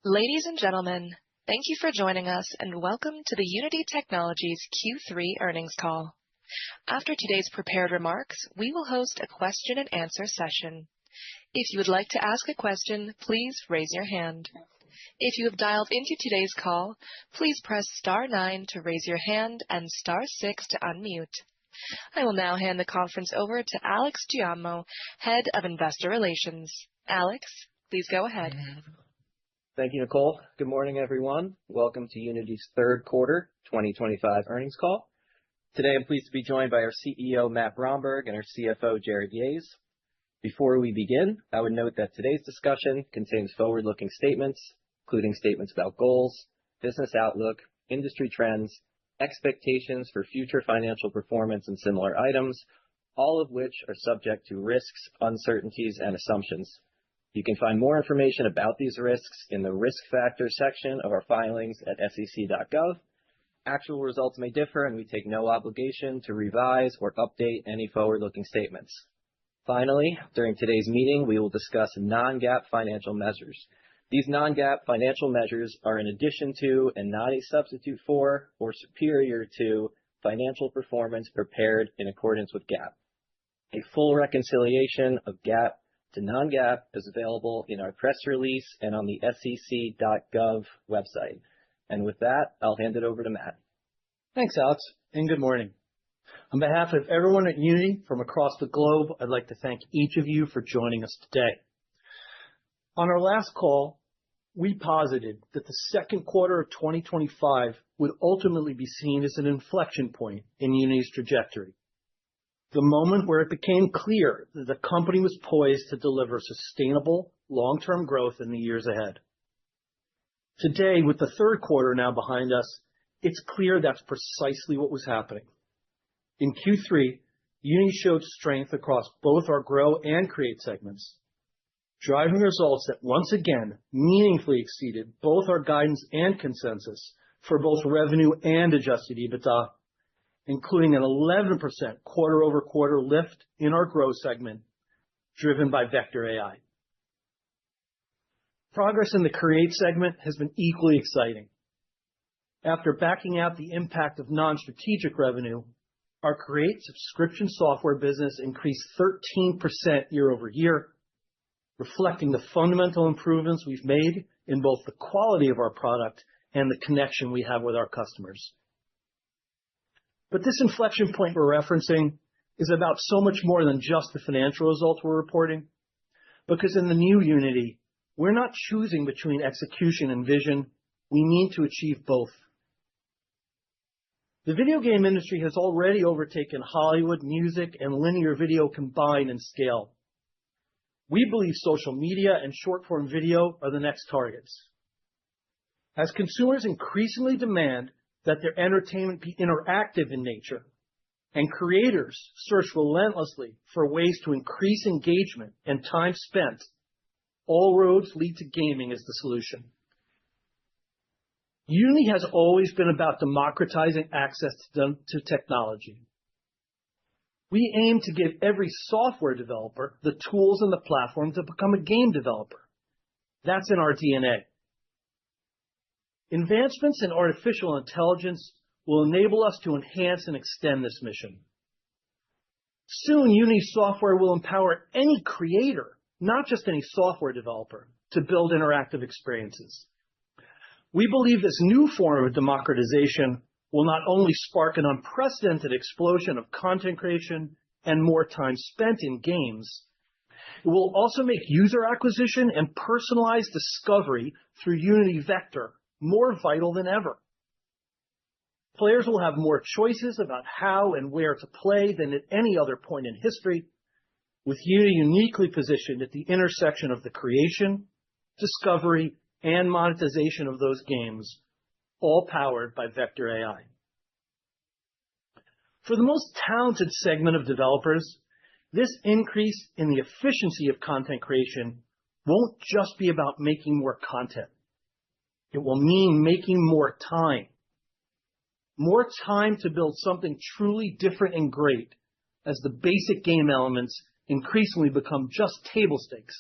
Ladies and gentlemen, thank you for joining us and welcome to the Unity Technologies Q3 earnings call. After today's prepared remarks, we will host a question and answer session. If you would like to ask a question, please raise your hand. If you have dialed into today's call, please press star 9 to raise your hand and star 6 to unmute. I will now hand the conference over to Alex Giaimo, Head of Investor Relations. Alex, please go ahead. Thank you, Nicole. Good morning, everyone. Welcome to Unity's third quarter 2025 earnings call. Today, I'm pleased to be joined by our CEO, Matt Bromberg, and our CFO, Jared Yates. Before we begin, I would note that today's discussion contains forward-looking statements, including statements about goals, business outlook, industry trends, expectations for future financial performance, and similar items, all of which are subject to risks, uncertainties, and assumptions. You can find more information about these risks in the risk factor section of our filings at sec.gov. Actual results may differ, and we take no obligation to revise or update any forward-looking statements. Finally, during today's meeting, we will discuss non-GAAP financial measures. These non-GAAP financial measures are in addition to and not a substitute for or superior to financial performance prepared in accordance with GAAP. A full reconciliation of GAAP to non-GAAP is available in our press release and on the sec.gov website. And with that, I'll hand it over to Matt. Thanks, Alex, and good morning. On behalf of everyone at Unity from across the globe, I'd like to thank each of you for joining us today. On our last call, we posited that the second quarter of 2025 would ultimately be seen as an inflection point in Unity's trajectory. The moment where it became clear that the company was poised to deliver sustainable, long-term growth in the years ahead. Today, with the third quarter now behind us, it's clear that's precisely what was happening. In Q3, Unity showed strength across both our Grow and Create segments, driving results that once again meaningfully exceeded both our guidance and consensus for both revenue and adjusted EBITDA, including an 11% quarter-over-quarter lift in our Grow segment, driven by Vector AI. Progress in the Create segment has been equally exciting. After backing out the impact of non-strategic revenue, our Create subscription software business increased 13% year-over-year, reflecting the fundamental improvements we've made in both the quality of our product and the connection we have with our customers. But this inflection point we're referencing is about so much more than just the financial results we're reporting, because in the new Unity, we're not choosing between execution and vision. We need to achieve both. The video game industry has already overtaken Hollywood, music, and linear video combined in scale. We believe social media and short-form video are the next targets. As consumers increasingly demand that their entertainment be interactive in nature, and creators search relentlessly for ways to increase engagement and time spent, all roads lead to gaming as the solution. Unity has always been about democratizing access to technology. We aim to give every software developer the tools and the platform to become a game developer. That's in our DNA. Advancements in artificial intelligence will enable us to enhance and extend this mission. Soon, Unity software will empower any creator, not just any software developer, to build interactive experiences. We believe this new form of democratization will not only spark an unprecedented explosion of content creation and more time spent in games, it will also make user acquisition and personalized discovery through Unity Vector more vital than ever. Players will have more choices about how and where to play than at any other point in history, with Unity uniquely positioned at the intersection of the creation, discovery, and monetization of those games, all powered by Vector AI. For the most talented segment of developers, this increase in the efficiency of content creation won't just be about making more content. It will mean making more time. More time to build something truly different and great, as the basic game elements increasingly become just table stakes.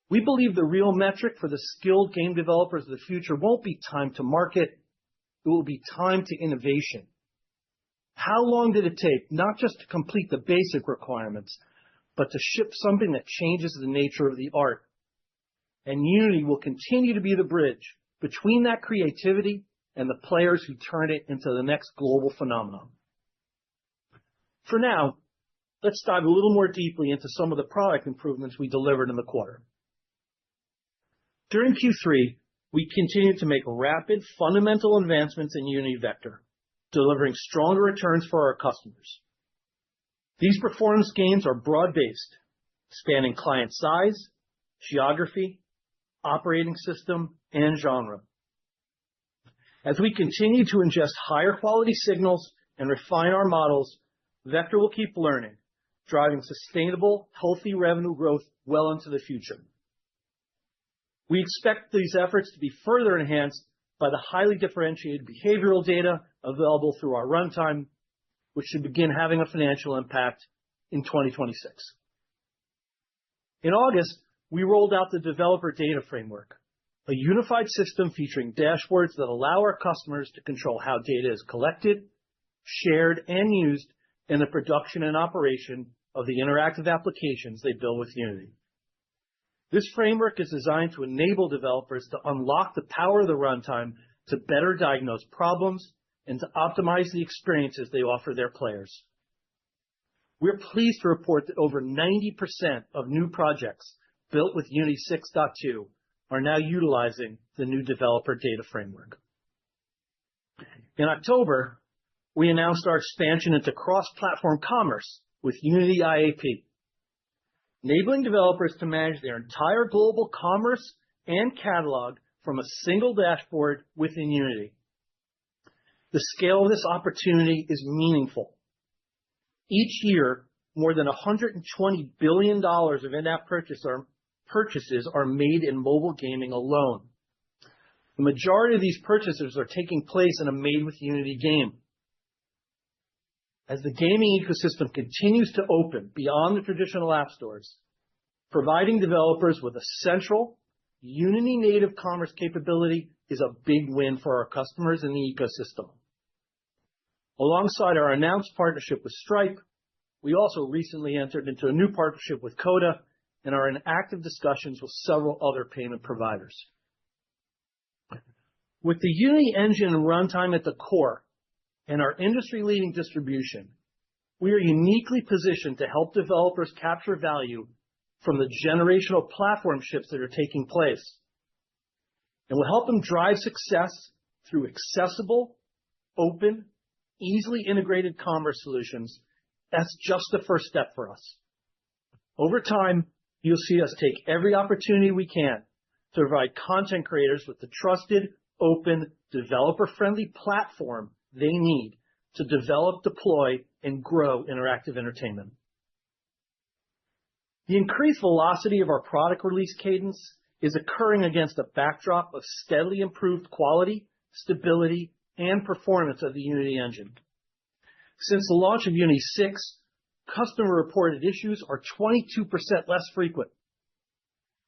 We believe the real metric for the skilled game developers of the future won't be time to market, it will be time to innovation. How long did it take, not just to complete the basic requirements, but to ship something that changes the nature of the art? And Unity will continue to be the bridge between that creativity and the players who turn it into the next global phenomenon. For now, let's dive a little more deeply into some of the product improvements we delivered in the quarter. During Q3, we continued to make rapid fundamental advancements in Unity Vector, delivering stronger returns for our customers. These performance gains are broad-based, spanning client size, geography, operating system, and genre. As we continue to ingest higher quality signals and refine our models, Vector will keep learning, driving sustainable, healthy revenue growth well into the future. We expect these efforts to be further enhanced by the highly differentiated behavioral data available through our runtime, which should begin having a financial impact in 2026. In August, we rolled out the Developer Data Framework, a unified system featuring dashboards that allow our customers to control how data is collected, shared, and used in the production and operation of the interactive applications they build with Unity. This framework is designed to enable developers to unlock the power of the runtime to better diagnose problems and to optimize the experiences they offer their players. We're pleased to report that over 90% of new projects built with Unity 6.2 are now utilizing the new Developer Data Framework. In October, we announced our expansion into cross-platform commerce with Unity IAP, enabling developers to manage their entire global commerce and catalog from a single dashboard within Unity. The scale of this opportunity is meaningful. Each year, more than $120 billion of in-app purchases are made in mobile gaming alone. The majority of these purchases are taking place in a Made with Unity game. As the gaming ecosystem continues to open beyond the traditional app stores, providing developers with a central, Unity-native commerce capability is a big win for our customers in the ecosystem. Alongside our announced partnership with Stripe, we also recently entered into a new partnership with Coda and are in active discussions with several other payment providers. With the Unity engine and runtime at the core and our industry-leading distribution, we are uniquely positioned to help developers capture value from the generational platform shifts that are taking place. And we'll help them drive success through accessible, open, easily integrated commerce solutions. That's just the first step for us. Over time, you'll see us take every opportunity we can to provide content creators with the trusted, open, developer-friendly platform they need to develop, deploy, and grow interactive entertainment. The increased velocity of our product release cadence is occurring against a backdrop of steadily improved quality, stability, and performance of the Unity engine. Since the launch of Unity 6, customer-reported issues are 22% less frequent.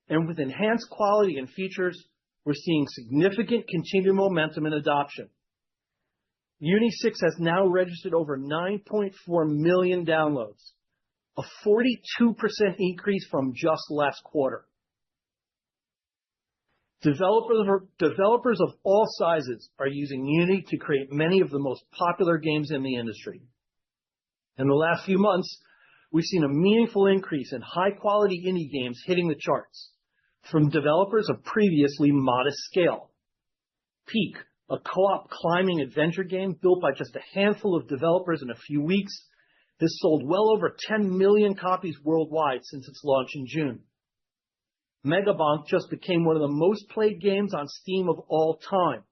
And with enhanced quality and features, we're seeing significant continued momentum and adoption. Unity 6 has now registered over 9.4 million downloads, a 42% increase from just last quarter. Developers of all sizes are using Unity to create many of the most popular games in the industry. In the last few months, we've seen a meaningful increase in high-quality indie games hitting the charts from developers of previously modest scale. Peak, a co-op climbing adventure game built by just a handful of developers in a few weeks, has sold well over 10 million copies worldwide since its launch in June. Megabonk just became one of the most played games on Steam of all time.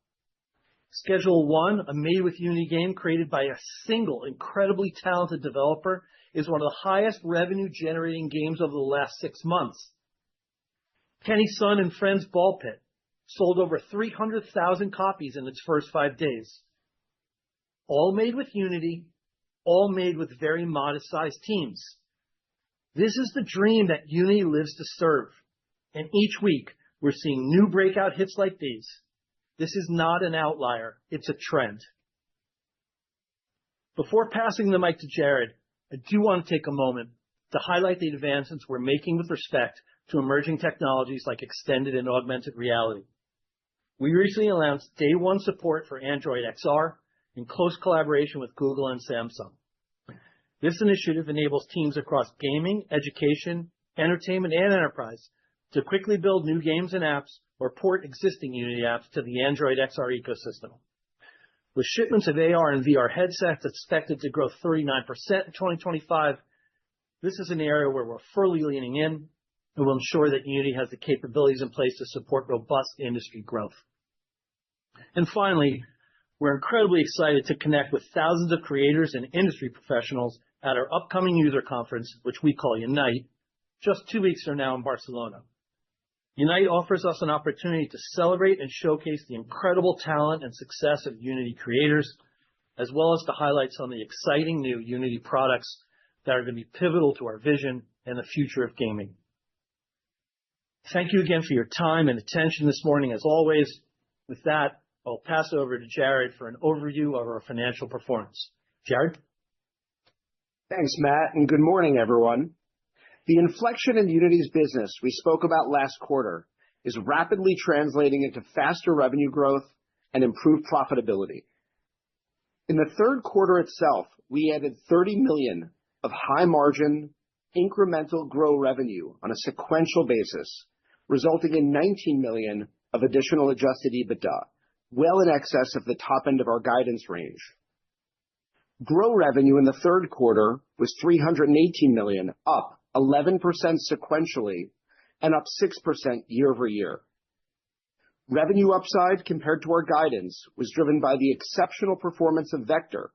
Schedule 1, a Made with Unity game created by a single incredibly talented developer, is one of the highest revenue-generating games of the last 6 months. Kenny Sun and Friends Ball Pit sold over 300,000 copies in its first 5 days. All made with Unity, all made with very modest-sized teams. This is the dream that Unity lives to serve, and each week we're seeing new breakout hits like these. This is not an outlier, it's a trend. Before passing the mic to Jared, I do want to take a moment to highlight the advancements we're making with respect to emerging technologies like extended and augmented reality. We recently announced day one support for Android XR in close collaboration with Google and Samsung. This initiative enables teams across gaming, education, entertainment, and enterprise to quickly build new games and apps or port existing Unity apps to the Android XR ecosystem. With shipments of AR and VR headsets expected to grow 39% in 2025, this is an area where we're fully leaning in and will ensure that Unity has the capabilities in place to support robust industry growth. And finally, we're incredibly excited to connect with thousands of creators and industry professionals at our upcoming user conference, which we call Unite, just 2 weeks from now in Barcelona. Unite offers us an opportunity to celebrate and showcase the incredible talent and success of Unity creators, as well as to highlight some of the exciting new Unity products that are going to be pivotal to our vision and the future of gaming. Thank you again for your time and attention this morning, as always. With that, I'll pass it over to Jared for an overview of our financial performance. Jared? Thanks, Matt, and good morning, everyone. The inflection in Unity's business we spoke about last quarter is rapidly translating into faster revenue growth and improved profitability. In the third quarter itself, we added $30 million of high-margin, incremental grow revenue on a sequential basis, resulting in $19 million of additional adjusted EBITDA, well in excess of the top end of our guidance range. Grow revenue in the third quarter was $318 million, up 11% sequentially and up 6% year over year. Revenue upside compared to our guidance was driven by the exceptional performance of Vector,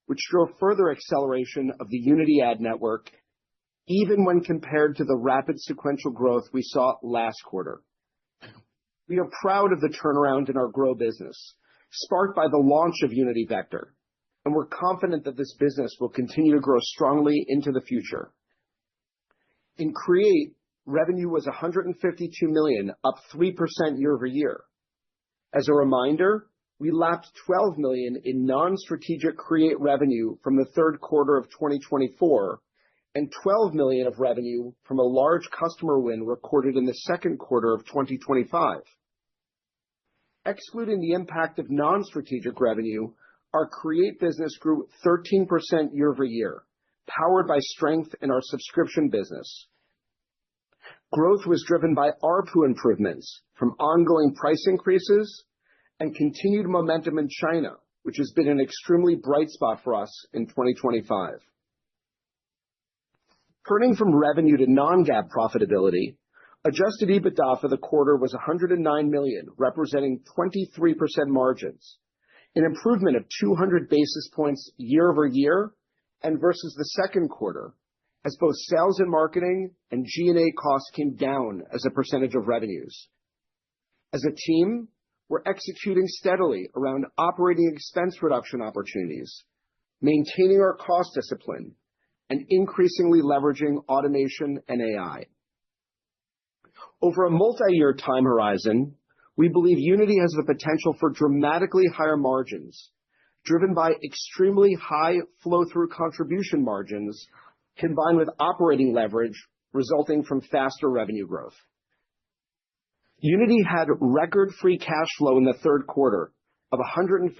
which drove further acceleration of the Unity ad network, even when compared to the rapid sequential growth we saw last quarter. We are proud of the turnaround in our Grow business, sparked by the launch of Unity Vector, and we're confident that this business will continue to grow strongly into the future. In Create, revenue was $152 million, up 3% year over year. As a reminder, we lapped $12 million in non-strategic Create revenue from the third quarter of 2024 and $12 million of revenue from a large customer win recorded in the second quarter of 2025. Excluding the impact of non-strategic revenue, our Create business grew 13% year over year, powered by strength in our subscription business. Growth was driven by ARPU improvements from ongoing price increases and continued momentum in China, which has been an extremely bright spot for us in 2025. Turning from revenue to non-GAAP profitability, adjusted EBITDA for the quarter was $109 million, representing 23% margins, an improvement of 200 basis points year over year and versus the second quarter, as both sales and marketing and G&A costs came down as a percentage of revenues. As a team, we're executing steadily around operating expense reduction opportunities, maintaining our cost discipline, and increasingly leveraging automation and AI. Over a multi-year time horizon, we believe Unity has the potential for dramatically higher margins, driven by extremely high flow-through contribution margins, combined with operating leverage resulting from faster revenue growth. Unity had record free cash flow in the third quarter of $151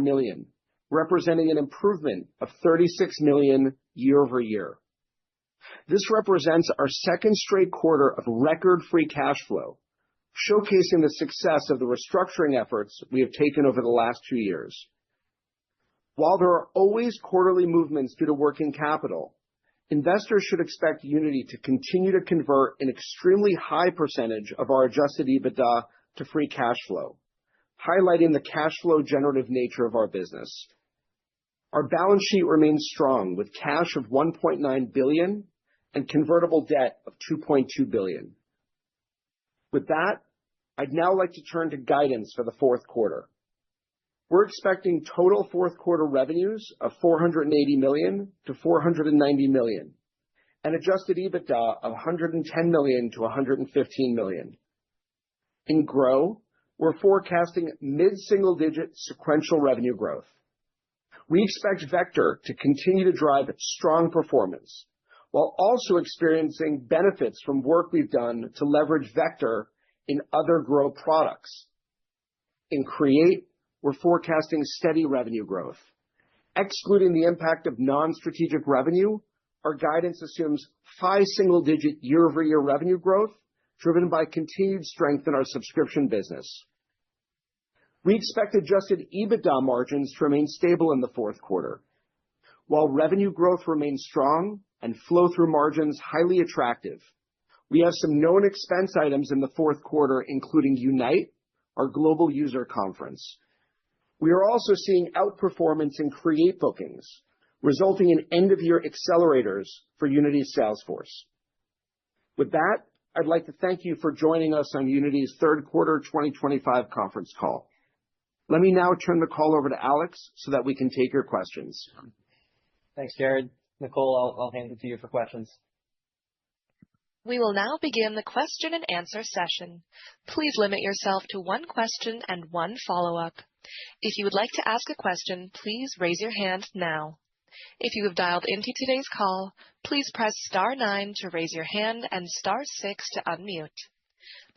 million, representing an improvement of $36 million year over year. This represents our second straight quarter of record free cash flow, showcasing the success of the restructuring efforts we have taken over the last 2 years. While there are always quarterly movements due to working capital, investors should expect Unity to continue to convert an extremely high percentage of our adjusted EBITDA to free cash flow, highlighting the cash flow generative nature of our business. Our balance sheet remains strong with cash of $1.9 billion and convertible debt of $2.2 billion. With that, I'd now like to turn to guidance for the fourth quarter. We're expecting total fourth quarter revenues of $480 million to $490 million, and adjusted EBITDA of $110 million to $115 million. In Grow, we're forecasting mid-single-digit sequential revenue growth. We expect Vector to continue to drive strong performance, while also experiencing benefits from work we've done to leverage Vector in other Grow products. In Create, we're forecasting steady revenue growth. Excluding the impact of non-strategic revenue, our guidance assumes high single-digit year-over-year revenue growth, driven by continued strength in our subscription business. We expect adjusted EBITDA margins to remain stable in the fourth quarter. While revenue growth remains strong and flow-through margins highly attractive, we have some known expense items in the fourth quarter, including Unite, our global user conference. We are also seeing outperformance in Create bookings, resulting in end-of-year accelerators for Unity's sales force. With that, I'd like to thank you for joining us on Unity's third quarter 2025 conference call. Let me now turn the call over to Alex so that we can take your questions. Thanks, Jared. Nicole, I'll hand it to you for questions. We will now begin the question and answer session. Please limit yourself to one question and one follow-up. If you would like to ask a question, please raise your hand now. If you have dialed into today's call, please press *9 to raise your hand and *6 to unmute.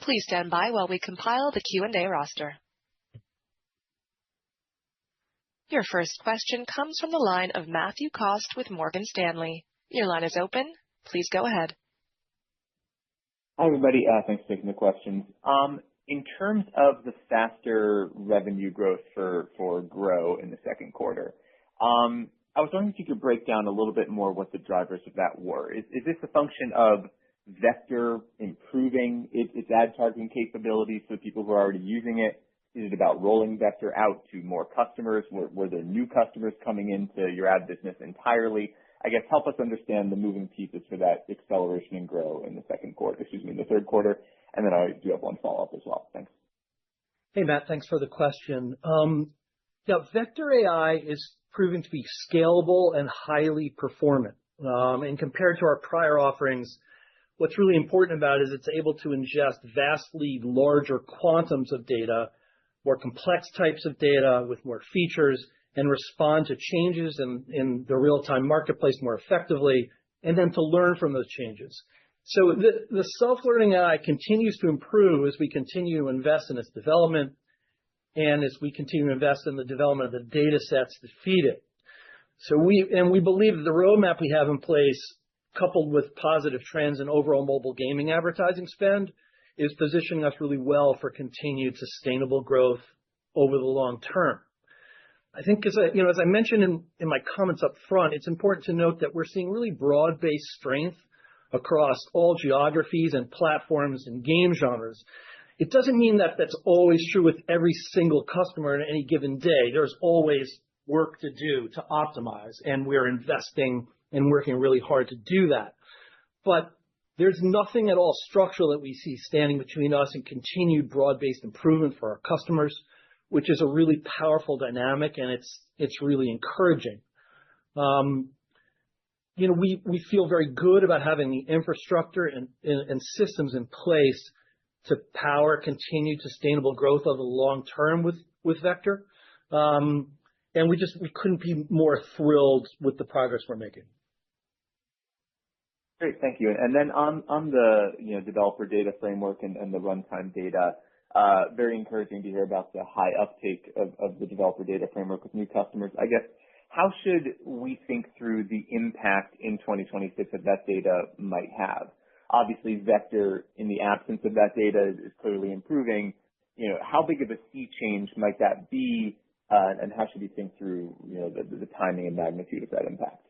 Please stand by while we compile the Q&A roster. Your first question comes from the line of Matthew Cost with Morgan Stanley. Your line is open. Please go ahead. Hi, everybody. Thanks for taking the questions. In terms of the faster revenue growth for Grow in the second quarter, I was wondering if you could break down a little bit more what the drivers of that were. Is this a function of Vector improving its ad targeting capabilities for people who are already using it? Is it about rolling Vector out to more customers? Were there new customers coming into your ad business entirely? I guess help us understand the moving pieces for that acceleration and Grow in the third quarter. And then I do have one follow-up as well. Thanks. Hey, Matt, thanks for the question. Vector AI is proving to be scalable and highly performant. And compared to our prior offerings, what's really important about it is it's able to ingest vastly larger quantums of data, more complex types of data with more features, and respond to changes in the real-time marketplace more effectively, and then to learn from those changes. So the self-learning AI continues to improve as we continue to invest in its development and as we continue to invest in the development of the data sets that feed it. So we believe that the roadmap we have in place, coupled with positive trends in overall mobile gaming advertising spend, is positioning us really well for continued sustainable growth over the long term. I think, as I mentioned in my comments up front, it's important to note that we're seeing really broad-based strength across all geographies and platforms and game genres. It doesn't mean that that's always true with every single customer on any given day. There's always work to do to optimize, and we're investing and working really hard to do that. But there's nothing at all structural that we see standing between us and continued broad-based improvement for our customers, which is a really powerful dynamic, and it's really encouraging. We feel very good about having the infrastructure and systems in place to power continued sustainable growth over the long term with Vector. And we couldn't be more thrilled with the progress we're making. Great, thank you. And then on the developer data framework and the runtime data, very encouraging to hear about the high uptake of the developer data framework with new customers. I guess, how should we think through the impact in 2026 that data might have? Obviously, Vector, in the absence of that data, is clearly improving. How big of a sea change might that be, and how should we think through the timing and magnitude of that impact?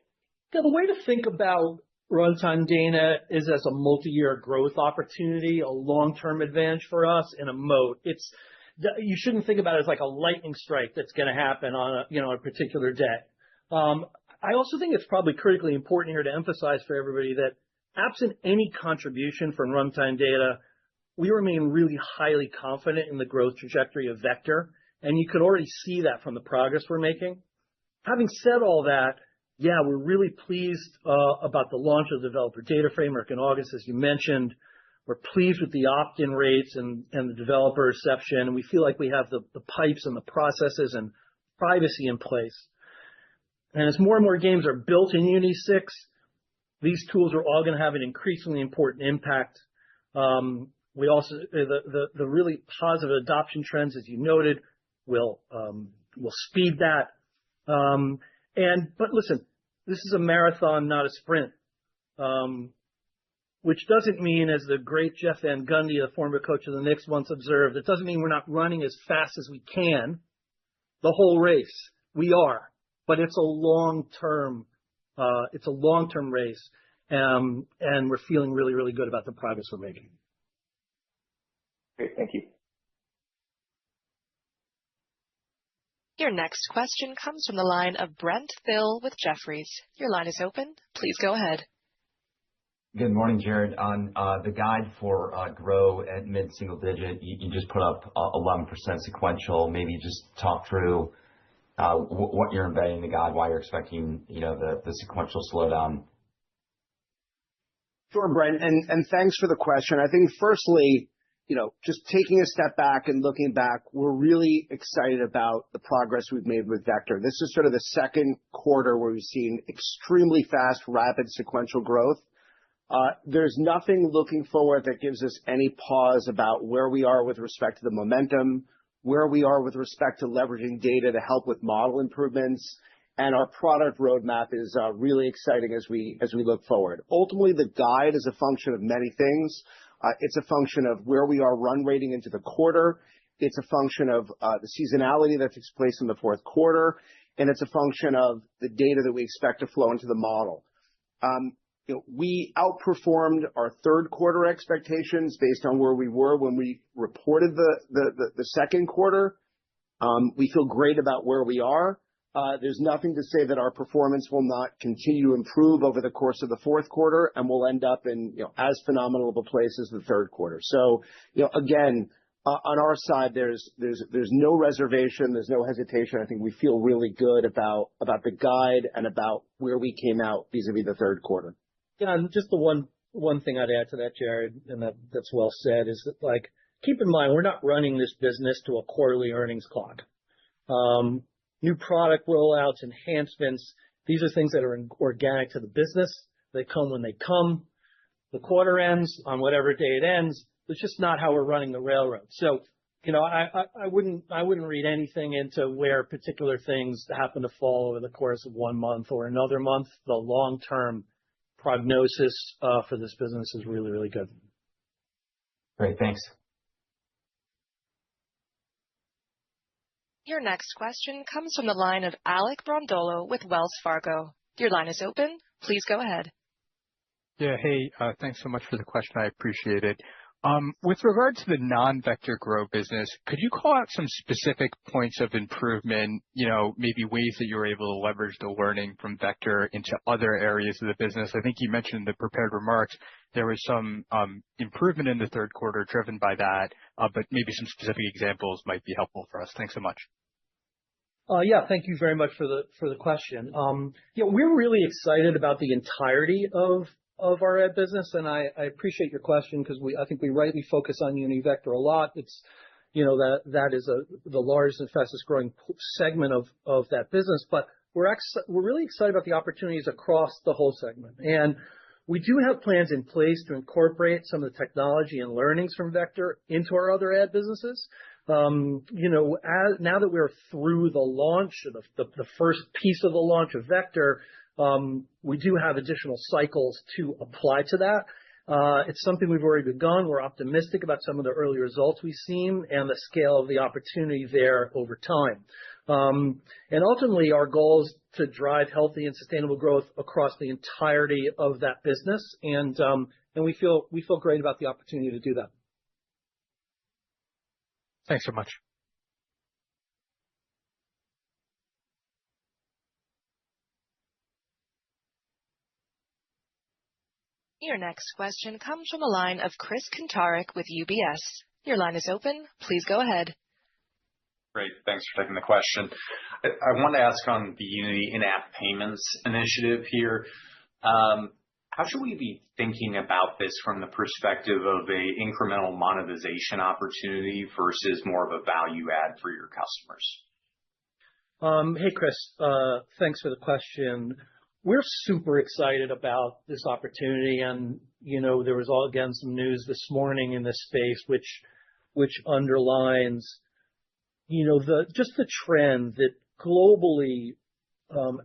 The way to think about runtime data is as a multi-year growth opportunity, a long-term advantage for us, and a moat. You shouldn't think about it as like a lightning strike that's going to happen on a particular day. I also think it's probably critically important here to emphasize for everybody that absent any contribution from runtime data, we remain really highly confident in the growth trajectory of Vector, and you could already see that from the progress we're making. Having said all that, Yeah, we're really pleased about the launch of the developer data framework in August, as you mentioned. We're pleased with the opt-in rates and the developer reception, and we feel like we have the pipes and the processes and privacy in place. And as more and more games are built in Unity 6, these tools are all going to have an increasingly important impact. We also the really positive adoption trends, as you noted, will speed that. But listen, this is a marathon, not a sprint. Which doesn't mean, as the great Jeff Van Gundy, the former coach of the Knicks, once observed, it doesn't mean we're not running as fast as we can the whole race. We are, but it's a long-term race, and we're feeling really, really good about the progress we're making. Great, thank you. Your next question comes from the line of Brent Thill with Jefferies. Your line is open. Please go ahead. Good morning, Jared. On the guide for grow at mid-single digit, you just put up 11% sequential. Maybe just talk through what you're embedding in the guide, why you're expecting the sequential slowdown. Sure, Brent, and thanks for the question. I think firstly, just taking a step back and looking back, we're really excited about the progress we've made with Vector. This is sort of the second quarter where we've seen extremely fast, rapid sequential growth. There's nothing looking forward that gives us any pause about where we are with respect to the momentum, where we are with respect to leveraging data to help with model improvements, and our product roadmap is really exciting as we look forward. Ultimately, the guide is a function of many things. It's a function of where we are run rating into the quarter. It's a function of the seasonality that takes place in the fourth quarter, and it's a function of the data that we expect to flow into the model. We outperformed our third quarter expectations based on where we were when we reported the second quarter. We feel great about where we are. There's nothing to say that our performance will not continue to improve over the course of the fourth quarter, and we'll end up in as phenomenal of a place as the third quarter. So, again, on our side, there's no reservation, there's no hesitation. I think we feel really good about the guide and about where we came out vis-a-vis the third quarter. Yeah, and just the one thing I'd add to that, Jared, and that's well said, is that keep in mind we're not running this business to a quarterly earnings clock. New product rollouts, enhancements, these are things that are organic to the business. They come when they come. The quarter ends on whatever day it ends. It's just not how we're running the railroad. So, I wouldn't read anything into where particular things happen to fall over the course of 1 month or another month. The long-term prognosis for this business is really, really good. Great, thanks. Your next question comes from the line of Alec Brondolo with Wells Fargo. Your line is open. Please go ahead. Yeah, hey, thanks so much for the question. I appreciate it. With regard to the non-Vector Grow business, could you call out some specific points of improvement, maybe ways that you're able to leverage the learning from Vector into other areas of the business? I think you mentioned in the prepared remarks there was some improvement in the third quarter driven by that, but maybe some specific examples might be helpful for us. Thanks so much. Yeah, thank you very much for the question. We're really excited about the entirety of our ad business, and I appreciate your question because I think we rightly focus on Unity Vector a lot. It's that is the largest and fastest growing segment of that business, but we're really excited about the opportunities across the whole segment, and we do have plans in place to incorporate some of the technology and learnings from Vector into our other ad businesses. Now that we're through the launch, the first piece of the launch of Vector, we do have additional cycles to apply to that. It's something we've already begun. We're optimistic about some of the early results we've seen and the scale of the opportunity there over time. And ultimately, our goal is to drive healthy and sustainable growth across the entirety of that business, and we feel great about the opportunity to do that. Thanks so much. Your next question comes from the line of Chris Kuntarich with UBS. Your line is open. Please go ahead. Great. Thanks for taking the question. I want to ask on the Unity in-app payments initiative here. How should we be thinking about this from the perspective of an incremental monetization opportunity versus more of a value add for your customers? Hey, Chris, thanks for the question. We're super excited about this opportunity. And, there was again some news this morning in this space, which underlines, just the trend that globally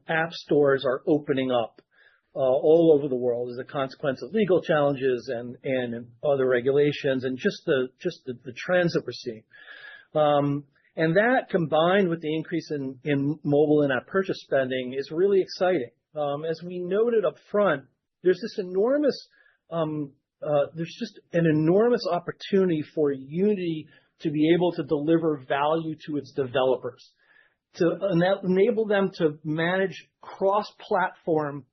app stores are opening up all over the world as a consequence of legal challenges and other regulations and just the trends that we're seeing. And that combined with the increase in mobile in-app purchase spending is really exciting. As we noted up front, there's just an enormous opportunity for Unity to be able to deliver value to its developers, to enable them to manage cross-platform,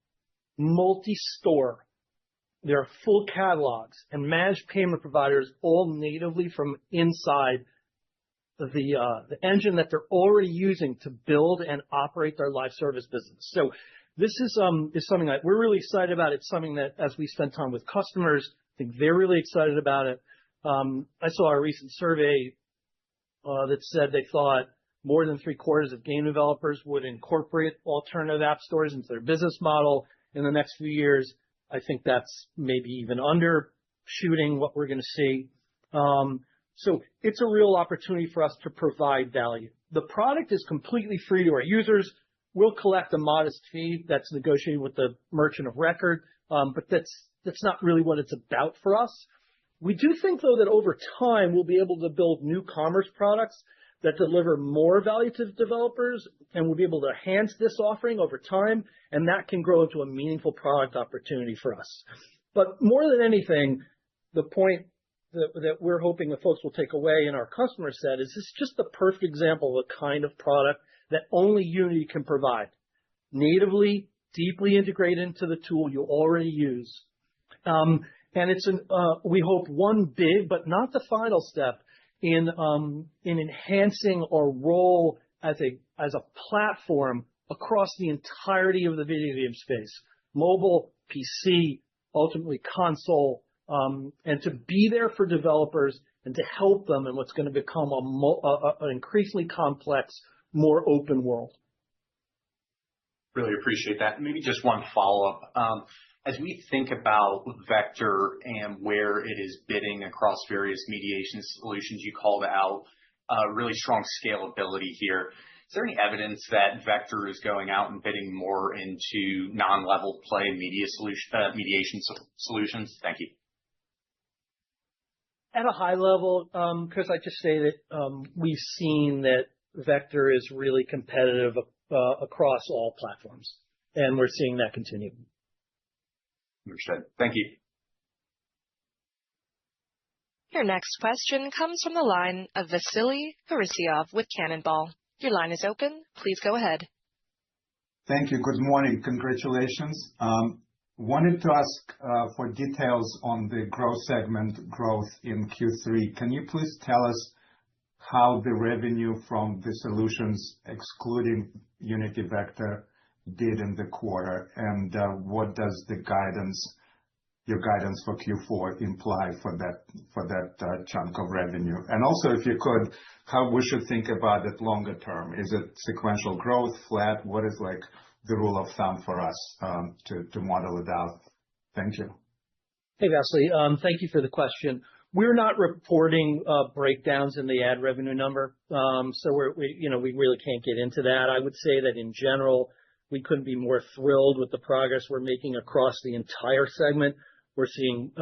multi-store, their full catalogs, and manage payment providers all natively from inside the engine that they're already using to build and operate their live service business. So this is something that we're really excited about. It's something that, as we spend time with customers, I think they're really excited about it. I saw a recent survey that said they thought more than 3/4 of game developers would incorporate alternative app stores into their business model in the next few years. I think that's maybe even undershooting what we're going to see. So it's a real opportunity for us to provide value. The product is completely free to our users. We'll collect a modest fee that's negotiated with the merchant of record, but that's not really what it's about for us. We do think, though, that over time, we'll be able to build new commerce products that deliver more value to developers, and we'll be able to enhance this offering over time, and that can grow into a meaningful product opportunity for us. But more than anything, the point that we're hoping that folks will take away in our customer set is this is just the perfect example of a kind of product that only Unity can provide. Natively, deeply integrated into the tool you already use. And it's we hope one big, but not the final step in enhancing our role as a platform across the entirety of the video game space, mobile, PC, ultimately console, and to be there for developers and to help them in what's going to become an increasingly complex, more open world. Really appreciate that. Maybe just one follow-up. As we think about Vector and where it is bidding across various mediation solutions, you called out really strong scalability here. Is there any evidence that Vector is going out and bidding more into non-level play mediation solutions? Thank you. At a high level, Chris, I just say that we've seen that Vector is really competitive across all platforms, and we're seeing that continue. Understood. Thank you. Your next question comes from the line of Vasily Karasyov with Cannonball. Your line is open. Please go ahead. Thank you. Good morning. Congratulations. Wanted to ask for details on the growth segment growth in Q3. Can you please tell us how the revenue from the solutions, excluding Unity Vector, did in the quarter, and what does your guidance for Q4 imply for that chunk of revenue? And also, if you could, how we should think about it longer term? Is it sequential growth, flat? What is like the rule of thumb for us to model it out? Thank you. Hey, Vasily. Thank you for the question. We're not reporting breakdowns in the ad revenue number, so we really can't get into that. I would say that in general, we couldn't be more thrilled with the progress we're making across the entire segment. We're seeing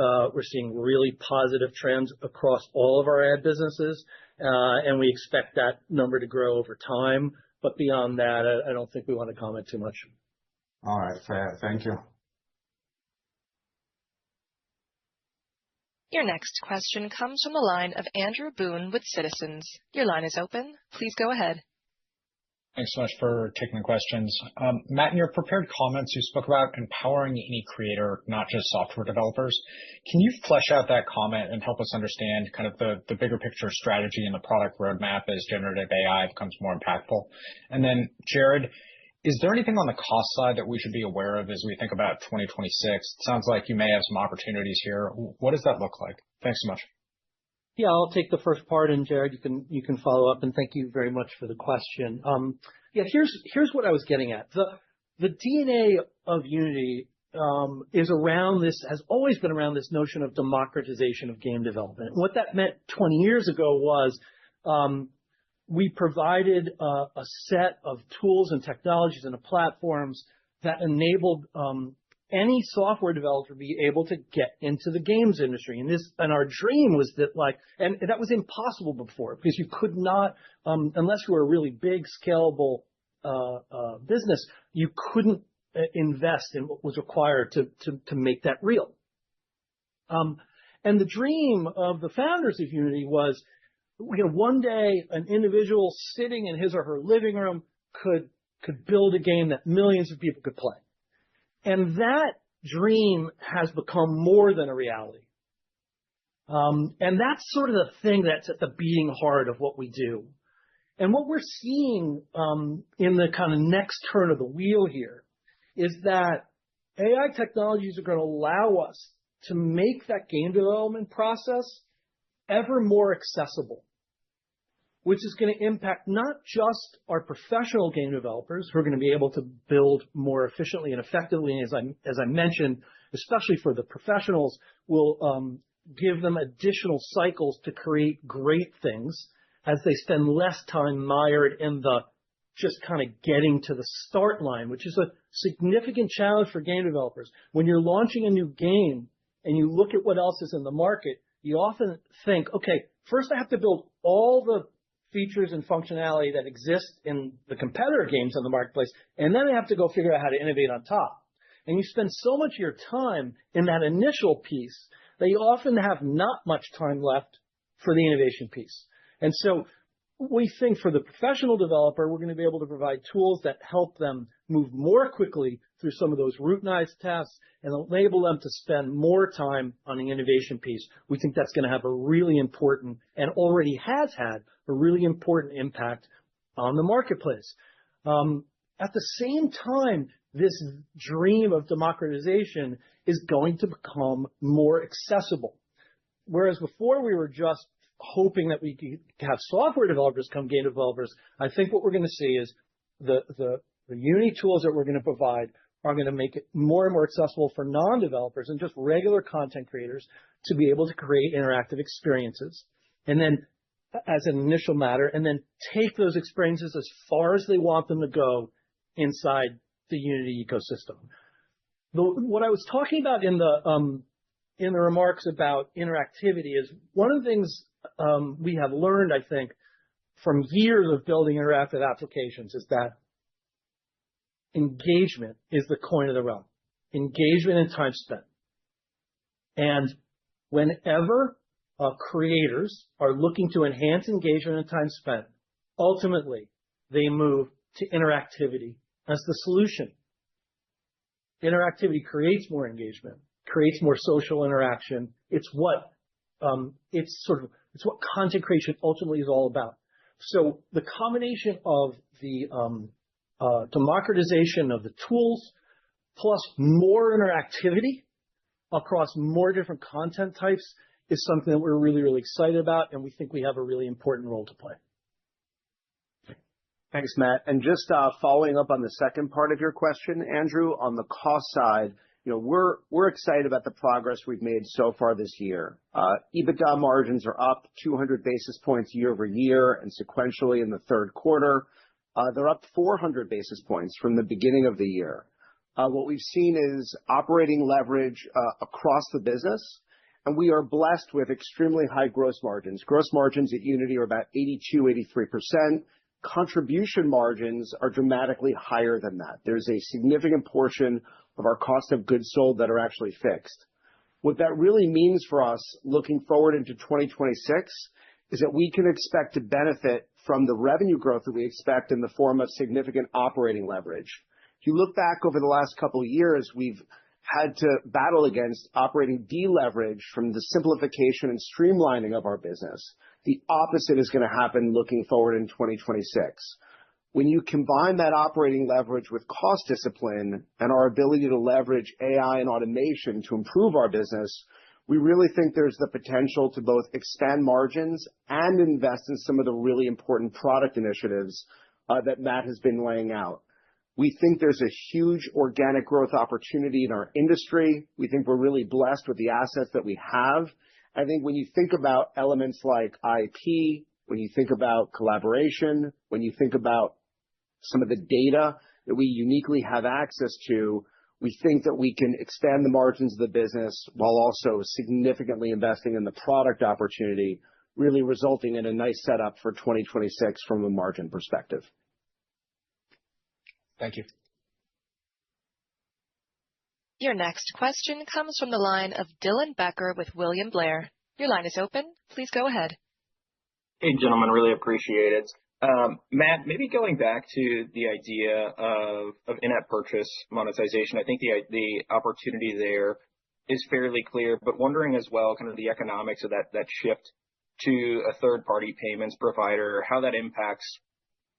really positive trends across all of our ad businesses, and we expect that number to grow over time. But beyond that, I don't think we want to comment too much. All right, fair. Thank you. Your next question comes from the line of Andrew Boone with Citizens. Your line is open. Please go ahead. Thanks so much for taking the questions. Matt, in your prepared comments, you spoke about empowering any creator, not just software developers. Can you flesh out that comment and help us understand kind of the bigger picture strategy and the product roadmap as generative AI becomes more impactful? And then, Jared, is there anything on the cost side that we should be aware of as we think about 2026? It sounds like you may have some opportunities here. What does that look like? Thanks so much. Yeah, I'll take the first part, and Jared, you can follow up. And thank you very much for the question. Yeah, here's what I was getting at. The DNA of Unity is around this, has always been around this notion of democratization of game development. And what that meant 20 years ago was we provided a set of tools and technologies and platforms that enabled any software developer be able to get into the games industry. And our dream was that and that was impossible before because you could not, unless you were a really big scalable business, you couldn't invest in what was required to make that real. And the dream of the founders of Unity was, one day an individual sitting in his or her living room could build a game that millions of people could play. And that dream has become more than a reality. And that's sort of the thing that's at the beating heart of what we do. And what we're seeing in the kind of next turn of the wheel here is that AI technologies are going to allow us to make that game development process ever more accessible, which is going to impact not just our professional game developers who are going to be able to build more efficiently and effectively. And as I mentioned, especially for the professionals, will give them additional cycles to create great things as they spend less time mired in the just kind of getting to the start line, which is a significant challenge for game developers. When you're launching a new game and you look at what else is in the market, you often think, okay, first I have to build all the features and functionality that exist in the competitor games on the marketplace, and then I have to go figure out how to innovate on top. And you spend so much of your time in that initial piece that you often have not much time left for the innovation piece. And so we think for the professional developer, we're going to be able to provide tools that help them move more quickly through some of those routinized tasks and enable them to spend more time on the innovation piece. We think that's going to have a really important, and already has had a really important impact on the marketplace. At the same time, this dream of democratization is going to become more accessible. Whereas before we were just hoping that we could have software developers become game developers, I think what we're going to see is the Unity tools that we're going to provide are going to make it more and more accessible for non-developers and just regular content creators to be able to create interactive experiences. And then as an initial matter, and then take those experiences as far as they want them to go inside the Unity ecosystem. What I was talking about in the remarks about interactivity is one of the things we have learned, I think, from years of building interactive applications is that engagement is the coin of the realm. Engagement and time spent. And whenever creators are looking to enhance engagement and time spent, ultimately they move to interactivity as the solution. Interactivity creates more engagement, creates more social interaction. It's what content creation ultimately is all about. So the combination of the democratization of the tools plus more interactivity across more different content types is something that we're really, really excited about, and we think we have a really important role to play. Thanks, Matt. And just following up on the second part of your question, Andrew, on the cost side, we're excited about the progress we've made so far this year. EBITDA margins are up 200 basis points year over year and sequentially in the third quarter. They're up 400 basis points from the beginning of the year. What we've seen is operating leverage across the business, and we are blessed with extremely high gross margins. Gross margins at Unity are about 82-83%. Contribution margins are dramatically higher than that. There's a significant portion of our cost of goods sold that are actually fixed. What that really means for us looking forward into 2026 is that we can expect to benefit from the revenue growth that we expect in the form of significant operating leverage. If you look back over the last couple of years, we've had to battle against operating deleverage from the simplification and streamlining of our business. The opposite is going to happen looking forward in 2026. When you combine that operating leverage with cost discipline and our ability to leverage AI and automation to improve our business, we really think there's the potential to both expand margins and invest in some of the really important product initiatives that Matt has been laying out. We think there's a huge organic growth opportunity in our industry. We think we're really blessed with the assets that we have. I think when you think about elements like IP, when you think about collaboration, when you think about some of the data that we uniquely have access to, we think that we can expand the margins of the business while also significantly investing in the product opportunity, really resulting in a nice setup for 2026 from a margin perspective. Thank you. Your next question comes from the line of Dylan Becker with William Blair. Your line is open. Please go ahead. Hey, gentlemen, really appreciate it. Matt, maybe going back to the idea of in-app purchase monetization, I think the opportunity there is fairly clear, but wondering as well, kind of the economics of that shift to a third-party payments provider, how that impacts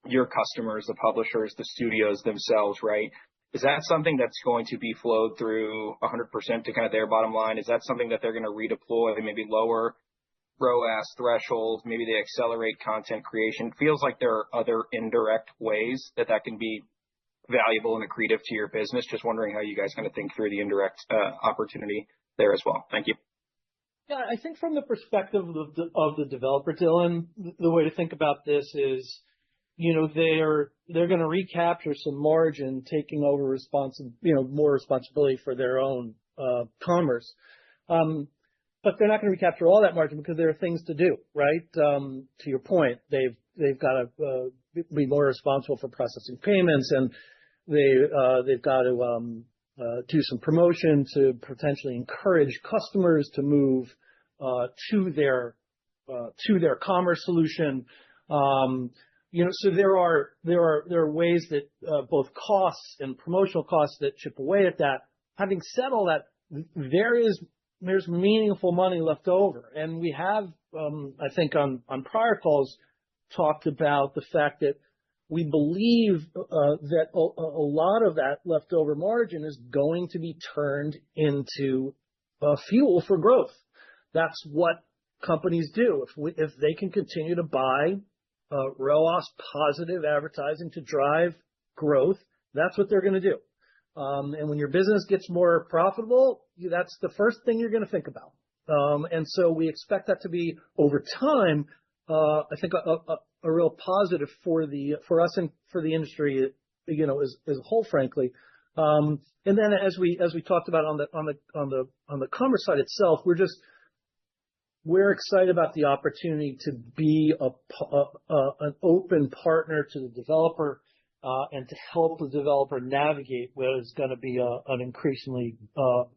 your customers, the publishers, the studios themselves, right? Is that something that's going to be flowed through 100% to kind of their bottom line? Is that something that they're going to redeploy, maybe lower ROAS thresholds, maybe they accelerate content creation? Feels like there are other indirect ways that can be valuable and accretive to your business. Just wondering how you guys kind of think through the indirect opportunity there as well. Thank you. Yeah, I think from the perspective of the developer, Dylan, the way to think about this is, they're going to recapture some margin, taking over more responsibility for their own commerce. But they're not going to recapture all that margin because there are things to do, right? To your point, they've got to be more responsible for processing payments, and they've got to do some promotion to potentially encourage customers to move to their commerce solution. So there are ways that both costs and promotional costs that chip away at that. Having said all that, there's meaningful money left over, and we have, I think, on prior calls, talked about the fact that we believe that a lot of that leftover margin is going to be turned into fuel for growth. That's what companies do. If they can continue to buy ROAS positive advertising to drive growth, that's what they're going to do. And when your business gets more profitable, that's the first thing you're going to think about. And so we expect that to be, over time, I think, a real positive for us and for the industry, as a whole, frankly. And then as we talked about on the commerce side itself, we're excited about the opportunity to be an open partner to the developer, and to help the developer navigate what is going to be an increasingly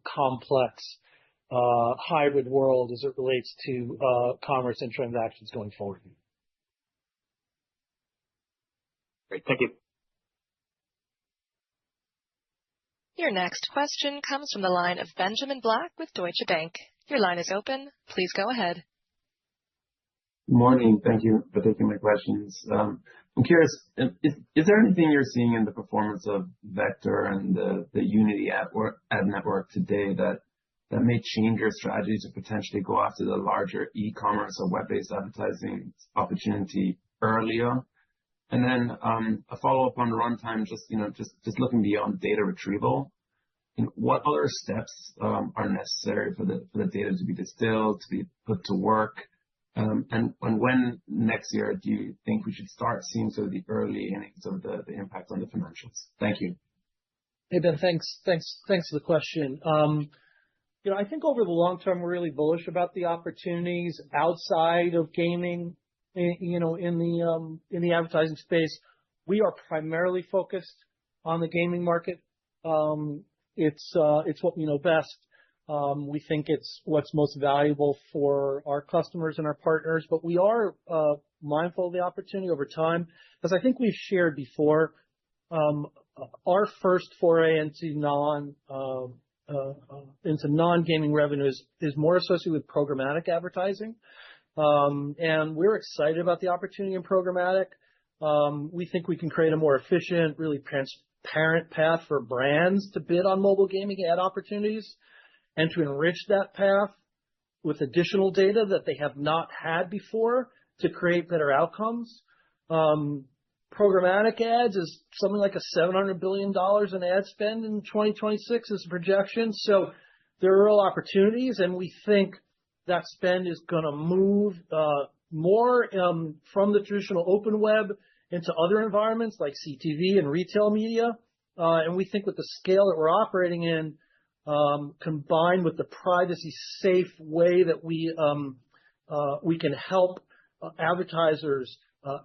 complex hybrid world as it relates to commerce and transactions going forward. Great. Thank you. Your next question comes from the line of Benjamin Black with Deutsche Bank. Your line is open. Please go ahead. Good morning. Thank you for taking my questions. I'm curious, is there anything you're seeing in the performance of Vector and the Unity ad network today that may change your strategy to potentially go after the larger e-commerce or web-based advertising opportunity earlier? And then a follow-up on runtime, just looking beyond data retrieval, what other steps are necessary for the data to be distilled, to be put to work? And when next year do you think we should start seeing sort of the early innings of the impact on the financials? Thank you. Hey, Ben, thanks for the question. I think over the long term, we're really bullish about the opportunities outside of gaming, in the advertising space. We are primarily focused on the gaming market. It's what we know best. We think it's what's most valuable for our customers and our partners, but we are mindful of the opportunity over time. As I think we've shared before, our first foray into non-gaming revenue is more associated with programmatic advertising. And we're excited about the opportunity in programmatic. We think we can create a more efficient, really transparent path for brands to bid on mobile gaming ad opportunities and to enrich that path with additional data that they have not had before to create better outcomes. Programmatic ads is something like $700 billion in ad spend in 2026 as a projection. So there are real opportunities, and we think that spend is going to move more from the traditional open web into other environments like CTV and retail media. And we think with the scale that we're operating in, combined with the privacy-safe way that we can help advertisers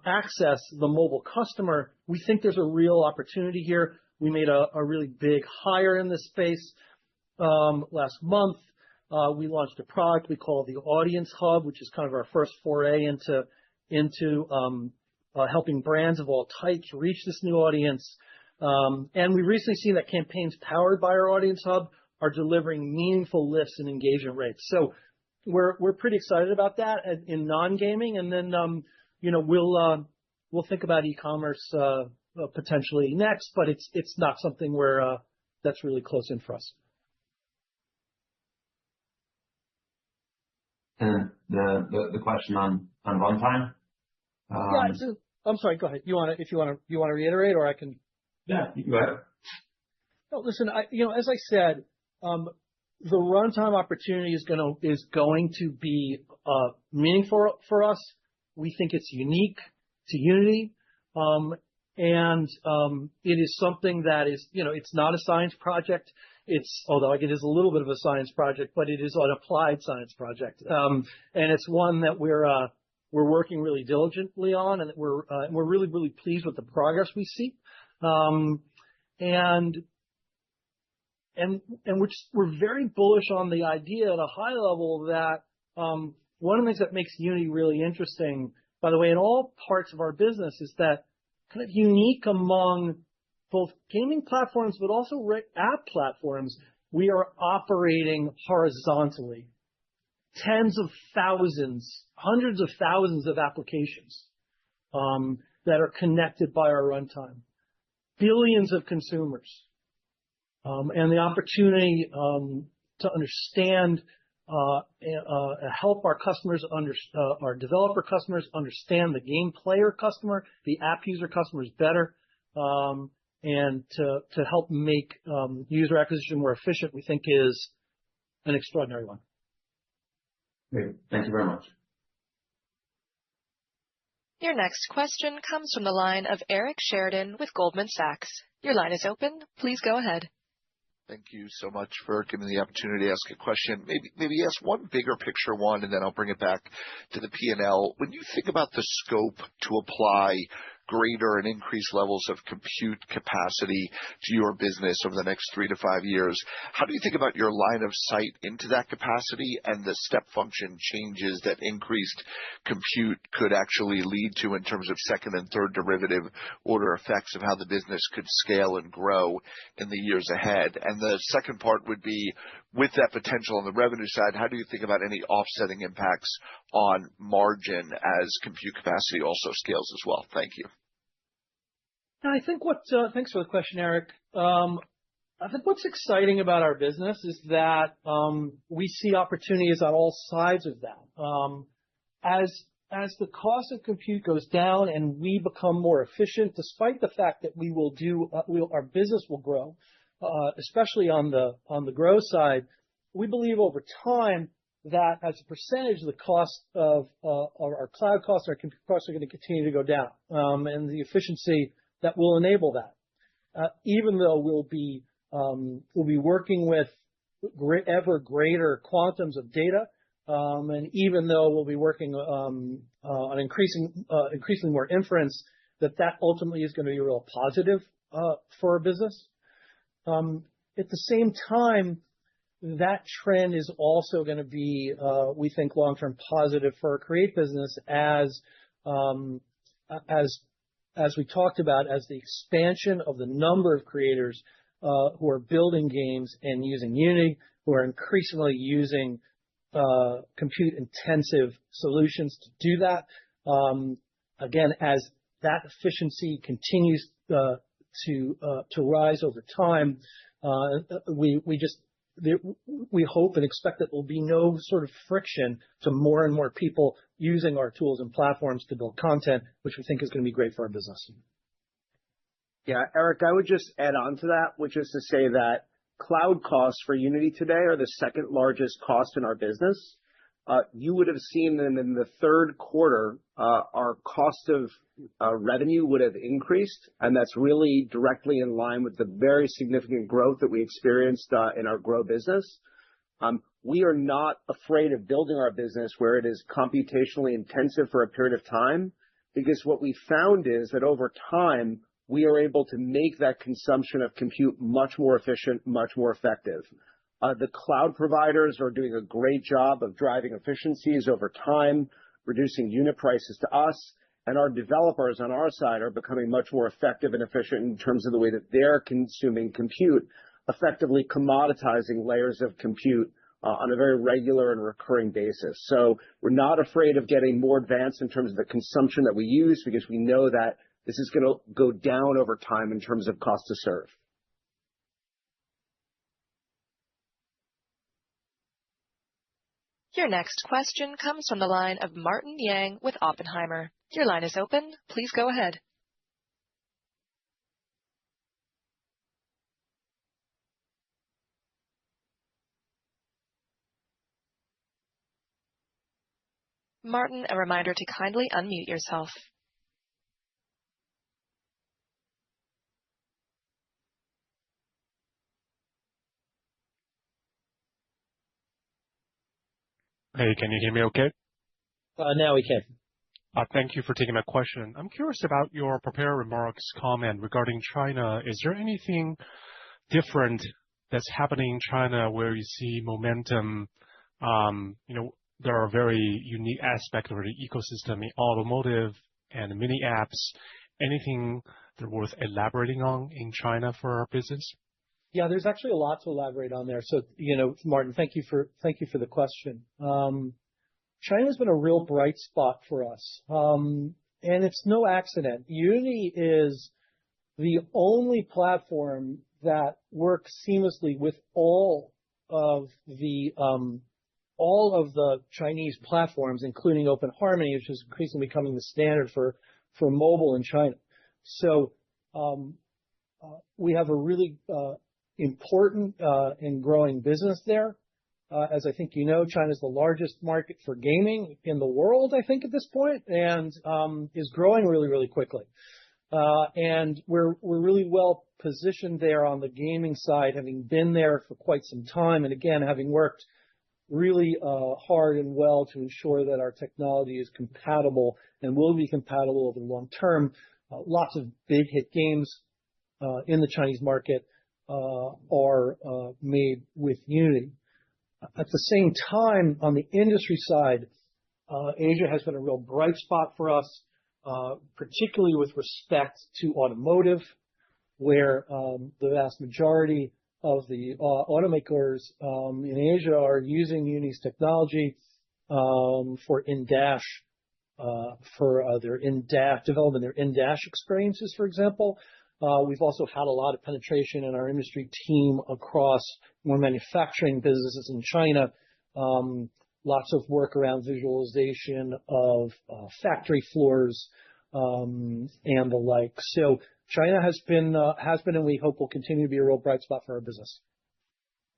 access the mobile customer, we think there's a real opportunity here. We made a really big hire in this space last month. We launched a product we call the Audience Hub, which is kind of our first foray into helping brands of all types reach this new audience. And we've recently seen that campaigns powered by our Audience Hub are delivering meaningful lifts in engagement rates. So we're pretty excited about that in non-gaming. And then we'll think about e-commerce potentially next, but it's not something where that's really close in for us. And the question on runtime. Yeah, I'm sorry. Go ahead. You want to reiterate, or I can? Yeah, you go ahead. No, listen. As I said, the runtime opportunity is going to be meaningful for us. We think it's unique to Unity, and it is something that is, it's not a science project. Although it is a little bit of a science project, but it is an applied science project, and it's one that we're working really diligently on, and we're really, really pleased with the progress we see. And we're very bullish on the idea at a high level that one of the things that makes Unity really interesting, by the way, in all parts of our business, is that kind of unique among both gaming platforms, but also app platforms. We are operating horizontally. Tens of thousands, hundreds of thousands of applications that are connected by our runtime. Billions of consumers. And the opportunity to understand, help our customers, our developer customers understand the game player customer, the app user customers better, and to help make user acquisition more efficient, we think is an extraordinary one. Great. Thank you very much. Your next question comes from the line of Eric Sheridan with Goldman Sachs. Your line is open. Please go ahead. Thank you so much for giving me the opportunity to ask a question. Maybe ask one bigger picture one, and then I'll bring it back to the P&L. When you think about the scope to apply greater and increased levels of compute capacity to your business over the next 3 to 5 years, how do you think about your line of sight into that capacity and the step function changes that increased compute could actually lead to in terms of second and third derivative order effects of how the business could scale and grow in the years ahead? And the second part would be, with that potential on the revenue side, how do you think about any offsetting impacts on margin as compute capacity also scales as well? Thank you. I think thanks for the question, Eric. I think what's exciting about our business is that we see opportunities on all sides of that. As the cost of compute goes down and we become more efficient, despite the fact that our business will grow, especially on the growth side, we believe over time that as a percentage of the cost of our cloud costs, our compute costs are going to continue to go down, and the efficiency that will enable that. Even though we'll be working with ever greater quantums of data, and even though we'll be working on increasingly more inference, that ultimately is going to be a real positive for our business. At the same time, that trend is also going to be, we think, long-term positive for our Create business as we talked about, as the expansion of the number of creators who are building games and using Unity, who are increasingly using compute-intensive solutions to do that. Again, as that efficiency continues to rise over time, we hope and expect that there will be no sort of friction to more and more people using our tools and platforms to build content, which we think is going to be great for our business. Yeah, Eric, I would just add on to that, which is to say that cloud costs for Unity today are the second largest cost in our business. You would have seen that in the third quarter, our cost of revenue would have increased, and that's really directly in line with the very significant growth that we experienced in our Grow business. We are not afraid of building our business where it is computationally intensive for a period of time, because what we found is that over time, we are able to make that consumption of compute much more efficient, much more effective. The cloud providers are doing a great job of driving efficiencies over time, reducing unit prices to us, and our developers on our side are becoming much more effective and efficient in terms of the way that they're consuming compute, effectively commoditizing layers of compute on a very regular and recurring basis. So we're not afraid of getting more advanced in terms of the consumption that we use, because we know that this is going to go down over time in terms of cost to serve. Your next question comes from the line of Martin Yang with Oppenheimer. Your line is open. Please go ahead. Martin, a reminder to kindly unmute yourself. Hey, can you hear me okay? Now we can. Thank you for taking my question. I'm curious about your prepared remarks comment regarding China. Is there anything different that's happening in China where you see momentum? There are very unique aspects of the ecosystem in automotive and mini apps. Anything that's worth elaborating on in China for our business? Yeah, there's actually a lot to elaborate on there. So, Martin, thank you for the question. China's been a real bright spot for us, and it's no accident. Unity is the only platform that works seamlessly with all of the Chinese platforms, including Open Harmony, which is increasingly becoming the standard for mobile in China. So we have a really important and growing business there. As I think you know, China is the largest market for gaming in the world, I think, at this point, and is growing really, really quickly. And we're really well positioned there on the gaming side, having been there for quite some time, and again, having worked really hard and well to ensure that our technology is compatible and will be compatible over the long term. Lots of big hit games in the Chinese market are made with Unity. At the same time, on the industry side, Asia has been a real bright spot for us, particularly with respect to automotive, where the vast majority of the automakers in Asia are using Unity's technology for in-dash, for their in-dash development, their in-dash experiences, for example. We've also had a lot of penetration in our industry team across more manufacturing businesses in China. Lots of work around visualization of factory floors and the like. So China has been, and we hope will continue to be a real bright spot for our business.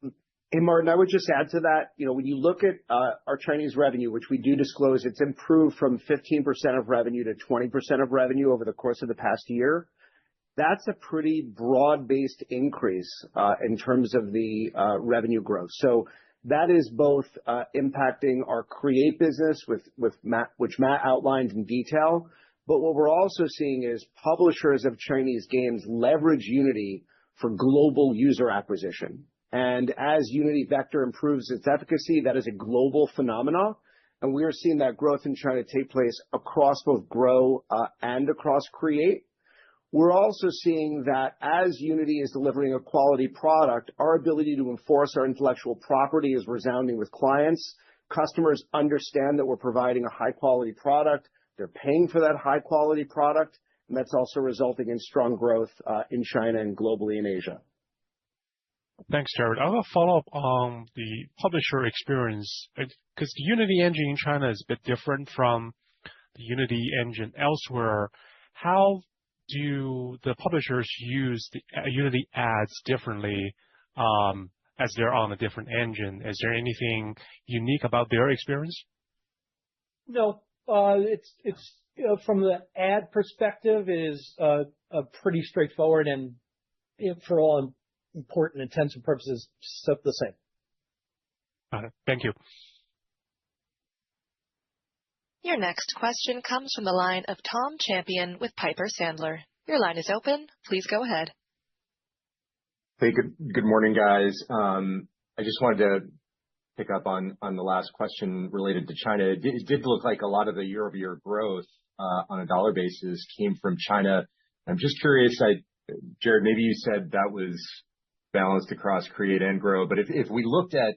Hey, Martin, I would just add to that, when you look at our Chinese revenue, which we do disclose, it's improved from 15% of revenue to 20% of revenue over the course of the past year. That's a pretty broad-based increase in terms of the revenue growth. So that is both impacting our Create business, which Matt outlined in detail. But what we're also seeing is publishers of Chinese games leverage Unity for global user acquisition. And as Unity Vector improves its efficacy, that is a global phenomenon. And we are seeing that growth in China take place across both Grow and across Create. We're also seeing that as Unity is delivering a quality product, our ability to enforce our intellectual property is resounding with clients. Customers understand that we're providing a high-quality product. They're paying for that high-quality product, and that's also resulting in strong growth in China and globally in Asia. Thanks, Jared. I have a follow-up on the publisher experience, because the Unity engine in China is a bit different from the Unity engine elsewhere. How do the publishers use the Unity ads differently as they're on a different engine? Is there anything unique about their experience? No, it's from the ad perspective, it is pretty straightforward and for all important intents and purposes, the same. Got it. Thank you. Your next question comes from the line of Tom Champion with Piper Sandler. Your line is open. Please go ahead. Hey, good morning, guys. I just wanted to pick up on the last question related to China. It did look like a lot of the year-over-year growth on a dollar basis came from China. I'm just curious, Jared, maybe you said that was balanced across Create and Grow, but if we looked at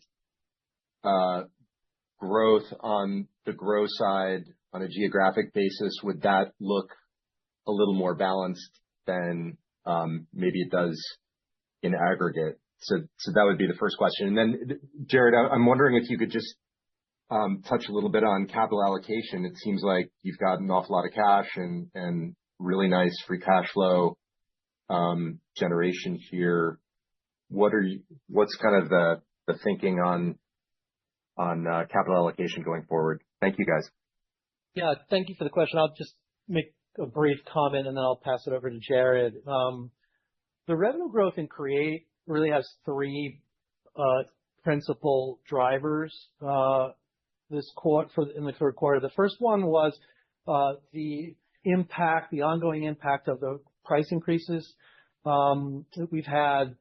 growth on the Grow side on a geographic basis, would that look a little more balanced than maybe it does in aggregate? So that would be the first question. And then, Jared, I'm wondering if you could just touch a little bit on capital allocation. It seems like you've got an awful lot of cash and really nice free cash flow generation here. What's kind of the thinking on capital allocation going forward? Thank you, guys. Yeah, thank you for the question. I'll just make a brief comment and then I'll pass it over to Jared. The revenue growth in Create really has three principal drivers this quarter in the third quarter. The first one was the ongoing impact of the price increases that we've had,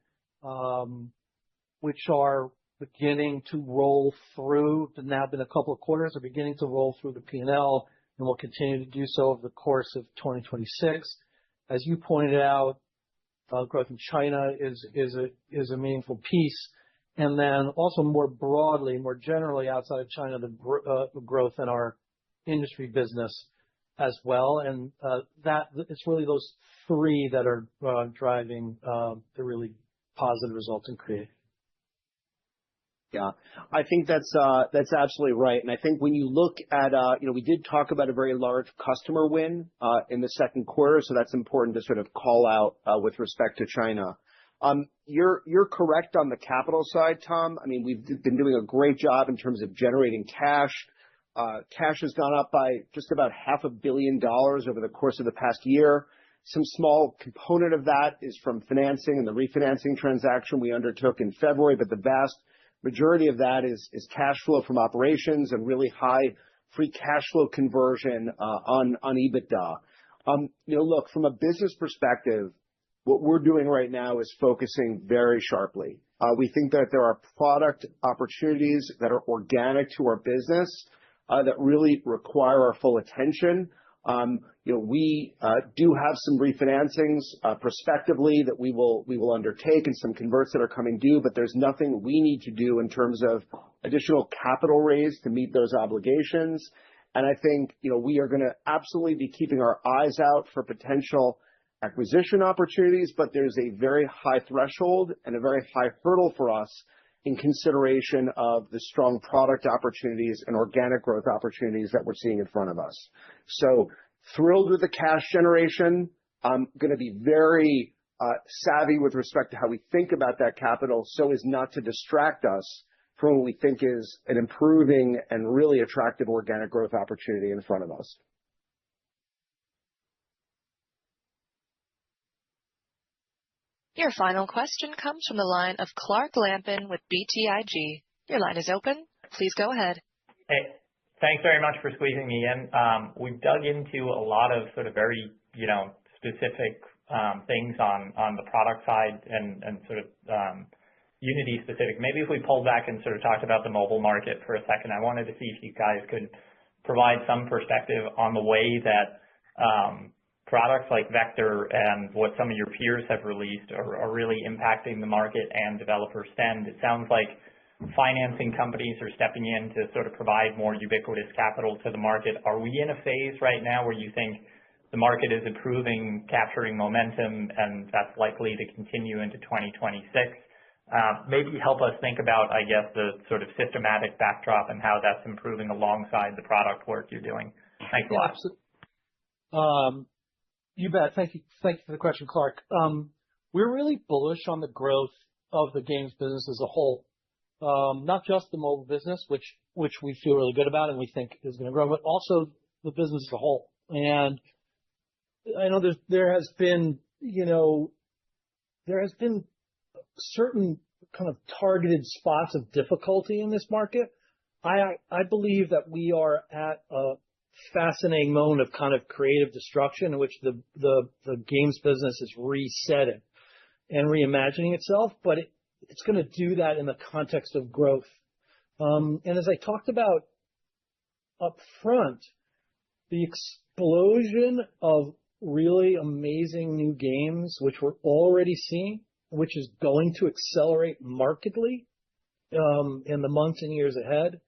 which are beginning to roll through. It's now been a couple of quarters, are beginning to roll through the P&L, and will continue to do so over the course of 2026. As you pointed out, growth in China is a meaningful piece. And then also more broadly, more generally outside of China, the growth in our industry business as well. And that it's really those three that are driving the really positive results in Create. Yeah, I think that's absolutely right. And I think when you look at, we did talk about a very large customer win in the second quarter, so that's important to sort of call out with respect to China. You're correct on the capital side, Tom. I mean, we've been doing a great job in terms of generating cash. Cash has gone up by just about $500 million over the course of the past year. Some small component of that is from financing and the refinancing transaction we undertook in February, but the vast majority of that is cash flow from operations and really high free cash flow conversion on EBITDA. Look, from a business perspective, what we're doing right now is focusing very sharply. We think that there are product opportunities that are organic to our business that really require our full attention. We do have some refinancings prospectively that we will undertake and some converts that are coming due, but there's nothing we need to do in terms of additional capital raise to meet those obligations. And I think, we are going to absolutely be keeping our eyes out for potential acquisition opportunities, but there's a very high threshold and a very high hurdle for us in consideration of the strong product opportunities and organic growth opportunities that we're seeing in front of us. So thrilled with the cash generation. I'm going to be very savvy with respect to how we think about that capital so as not to distract us from what we think is an improving and really attractive organic growth opportunity in front of us. Your final question comes from the line of Clark Lampen with BTIG. Your line is open. Please go ahead. Hey, thanks very much for squeezing me in. We've dug into a lot of sort of very, specific things on the product side and sort of, Unity specific. Maybe if we pulled back and sort of talked about the mobile market for a second, I wanted to see if you guys could provide some perspective on the way that products like Vector and what some of your peers have released are really impacting the market and developer spend. It sounds like financing companies are stepping in to sort of provide more ubiquitous capital to the market. Are we in a phase right now where you think the market is improving, capturing momentum, and that's likely to continue into 2026? Maybe help us think about, I guess, the sort of systematic backdrop and how that's improving alongside the product work you're doing. Thanks a lot. You bet. Thank you for the question, Clark. We're really bullish on the growth of the games business as a whole. Not just the mobile business, which we feel really good about and we think is going to grow, but also the business as a whole. And I know there has been certain kind of targeted spots of difficulty in this market. I believe that we are at a fascinating moment of kind of creative destruction in which the games business is resetting and reimagining itself, but it's going to do that in the context of growth. And as I talked about up front, the explosion of really amazing new games, which we're already seeing, which is going to accelerate markedly in the months and years ahead,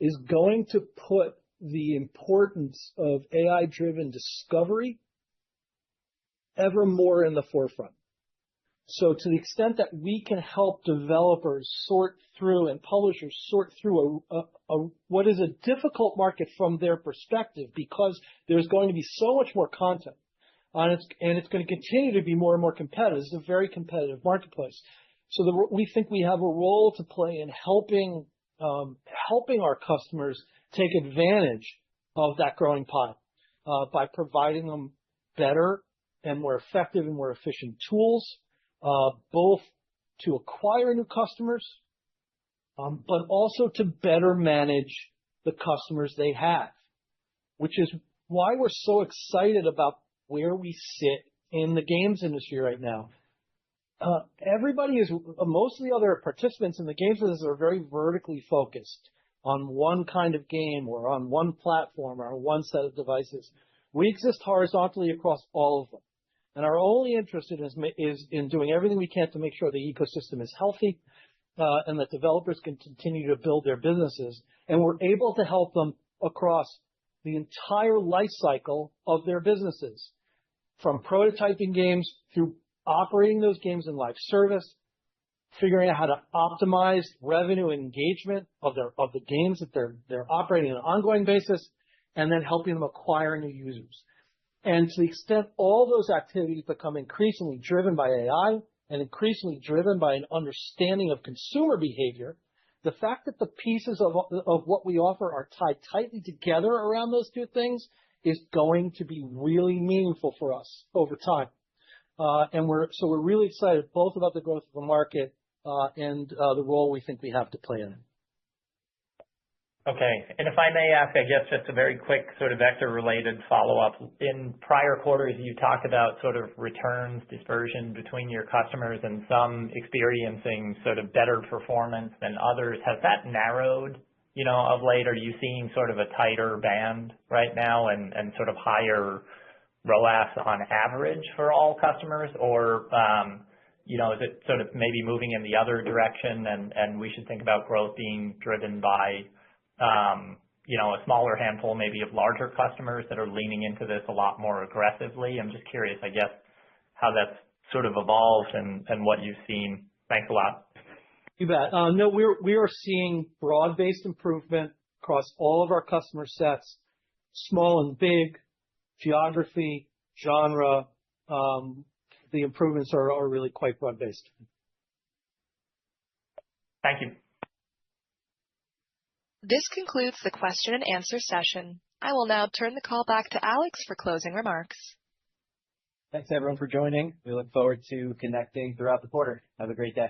is going to put the importance of AI-driven discovery ever more in the forefront. So to the extent that we can help developers sort through and publishers sort through what is a difficult market from their perspective, because there's going to be so much more content, and it's going to continue to be more and more competitive. It's a very competitive marketplace. So we think we have a role to play in helping our customers take advantage of that growing pie by providing them better and more effective and more efficient tools, both to acquire new customers, but also to better manage the customers they have, which is why we're so excited about where we sit in the games industry right now. Most of the other participants in the games business are very vertically focused on one kind of game or on one platform or on one set of devices. We exist horizontally across all of them. And our only interest is in doing everything we can to make sure the ecosystem is healthy and that developers can continue to build their businesses. And we're able to help them across the entire life cycle of their businesses, from prototyping games through operating those games in live service, figuring out how to optimize revenue and engagement of the games that they're operating on an ongoing basis, and then helping them acquire new users. And to the extent all those activities become increasingly driven by AI and increasingly driven by an understanding of consumer behavior, the fact that the pieces of what we offer are tied tightly together around those two things is going to be really meaningful for us over time. And we're really excited both about the growth of the market and the role we think we have to play in it. Okay. And if I may ask, I guess just a very quick sort of Vector-related follow-up. In prior quarters, you talked about sort of returns, dispersion between your customers and some experiencing sort of better performance than others. Has that narrowed, of late? Are you seeing sort of a tighter band right now and sort of higher ROAS on average for all customers? Or, is it sort of maybe moving in the other direction and we should think about growth being driven by a smaller handful maybe of larger customers that are leaning into this a lot more aggressively? I'm just curious, I guess, how that's sort of evolved and what you've seen. Thanks a lot. You bet. No, we are seeing broad-based improvement across all of our customer sets, small and big, geography, genre. The improvements are really quite broad-based. Thank you. This concludes the question and answer session. I will now turn the call back to Alex for closing remarks. Thanks, everyone, for joining. We look forward to connecting throughout the quarter. Have a great day.